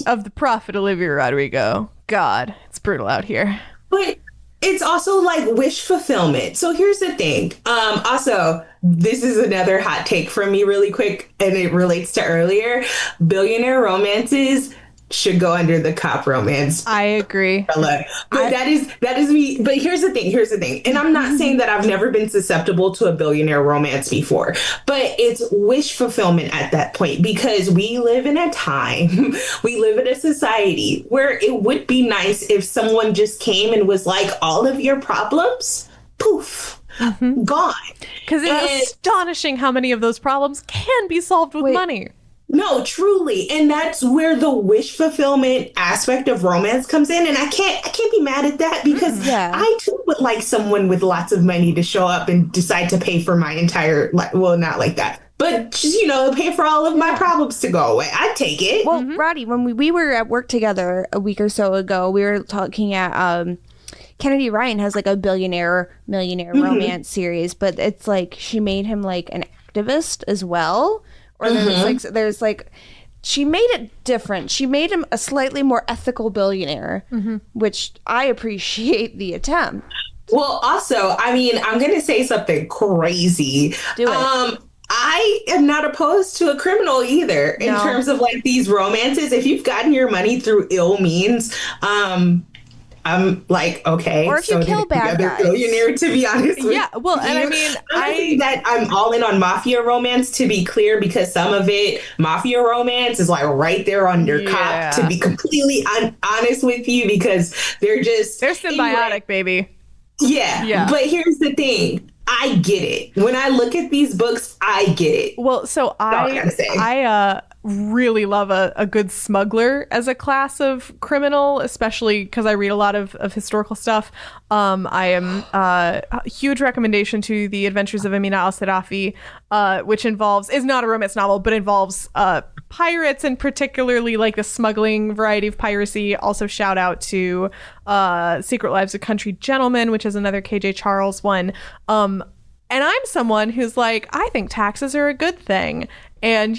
of the prophet Olivia Rodrigo, God, it's brutal out here.
But it's also like wish fulfillment. So here's the thing. Also, this is another hot take from me really quick, and it relates to earlier. Billionaire romances should go under the cop romance.
I agree.
But that is me. But here's the thing. And I'm not saying that I've never been susceptible to a billionaire romance before, but it's wish fulfillment at that point, because we live in a time, we live in a society where it would be nice if someone just came and was like, all of your problems, poof, gone.
Because it's astonishing how many of those problems can be solved with money.
No, truly. And that's where the wish fulfillment aspect of romance comes in. And I can't be mad at that, because I too would like someone with lots of money to show up and decide to pay for my entire, well, not like that, but pay for all of my problems to go away. I'd take it.
Well, Roddy, when we were at work together a week or so ago, we were talking at Kennedy Ryan has like a billionaire millionaire romance series, but it's like she made him like an activist as well. Or there's like she made it different. She made him a slightly more ethical billionaire, which I appreciate the attempt.
Well, also, I mean, I'm going to say something crazy.
Do it.
I am not opposed to a criminal either in terms of like these romances. If you've gotten your money through ill means, I'm like, okay.
Or if you kill bad guys.
Billionaire, to be honest with
Yeah, well, and I mean,
I think that I'm all in on mafia romance, to be clear, because some of it, mafia romance is like right there on your cop, to be completely honest with you, because they're
symbiotic, baby.
Yeah. But here's the thing. I get it. When I look at these books, I get it.
Well, so I really love a good smuggler as a class of criminal, especially because I read a lot of historical stuff. I am a huge recommendation to The Adventures of Amina al-Sirafi, which is not a romance novel, but involves pirates, and particularly like the smuggling variety of piracy. Also shout out to Secret Lives of Country Gentlemen, which is another KJ Charles one. And I'm someone who's like, I think taxes are a good thing, and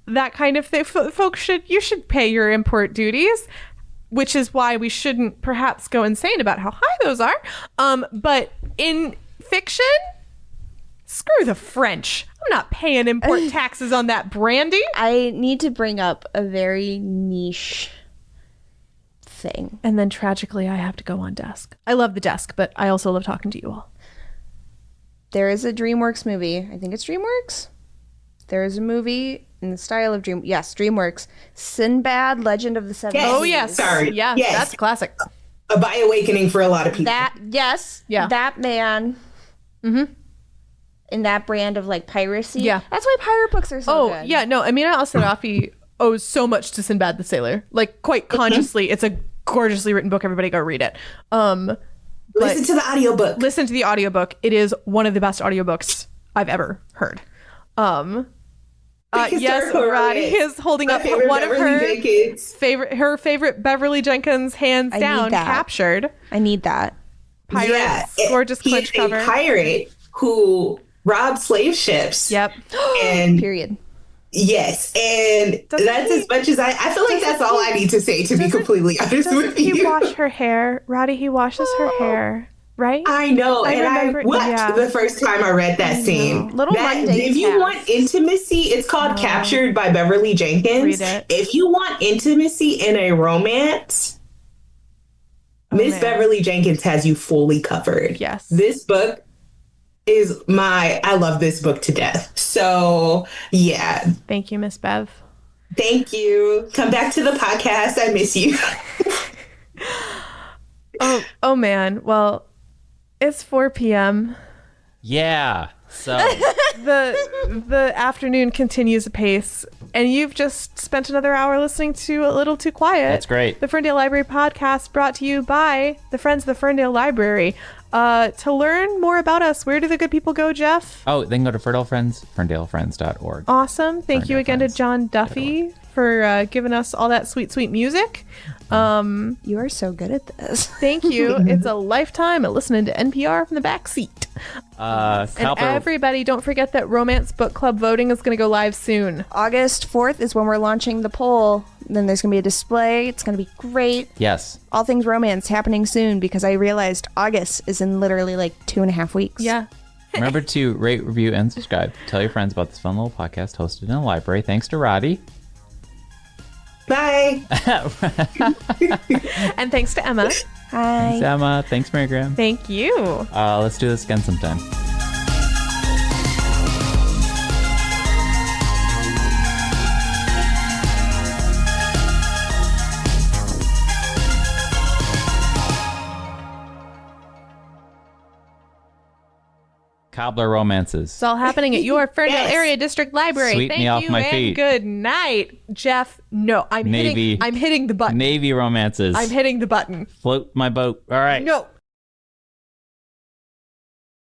that kind of thing. Folks should pay your import duties, which is why we shouldn't perhaps go insane about how high those are. But in fiction, screw the French. I'm not paying import taxes on that brandy.
I need to bring up a very niche thing.
And then tragically, I have to go on desk. I love the desk, but I also love talking to you all.
There is a DreamWorks movie. I think it's DreamWorks. There is a movie in the style of DreamWorks. Sinbad, Legend of the Seven Seas.
Oh, yes.
Sorry.
Yeah,
yes.
That's a classic.
A bi-awakening for a lot of people.
That man in that brand of like piracy.
Yeah.
That's why pirate books are so good.
Oh, yeah. No, Amina al-Sirafi owes so much to Sinbad the Sailor. Like, quite consciously. It's a gorgeously written book. Everybody go read it.
Listen to the audiobook.
Listen to the audiobook. It is one of the best audiobooks I've ever heard. Yes, Roddy is holding up one of her favorite Beverly Jenkins, hands down, Captured.
I need that.
Pirates, gorgeous clinch cover.
He is a pirate who robbed slave ships.
Yep.
And
period.
Yes, and that's as much as I feel like that's all I need to say, to be completely honest with you.
He wash her hair, Roddy. He washes her hair, right?
I know, I wept the first time I read that scene. If you want intimacy, it's called Captured by Beverly Jenkins.
Read it.
If you want intimacy in a romance, Miss Beverly Jenkins has you fully covered.
Yes.
This book is I love this book to death. So, yeah.
Thank you, Miss Bev.
Thank you. Come back to the podcast. I miss you.
Oh man. Well, it's 4 p.m.
Yeah. So
the afternoon continues apace, and you've just spent another hour listening to A Little Too Quiet.
That's great.
The Ferndale Library podcast, brought to you by the Friends of the Ferndale Library. To learn more about us, where do the good people go, Jeff?
Oh, they can go to ferndalefriends.org.
Awesome. Thank you again to John Duffy for giving us all that sweet, sweet music.
You are so good at this.
Thank you. It's a lifetime of listening to NPR from the back seat. And everybody, don't forget that Romance Book Club voting is going to go live soon.
August 4th is when we're launching the poll. Then there's going to be a display. It's going to be great.
Yes.
All things romance happening soon, because I realized August is in literally like 2.5 weeks.
Yeah.
Remember to rate, review, and subscribe. Tell your friends about this fun little podcast hosted in a library. Thanks to Roddy.
Bye.
And thanks to Emma.
Hi.
Thanks, Emma. Thanks, Mary Graham.
Thank you.
Let's do this again sometime. Cobbler romances.
It's all happening at your Ferndale Area District Library.
Sweep
Thank
me off
you
my
and
feet.
Good night, Jeff. No, I'm hitting the button.
Navy romances.
I'm hitting the button.
Float my boat. All right.
No.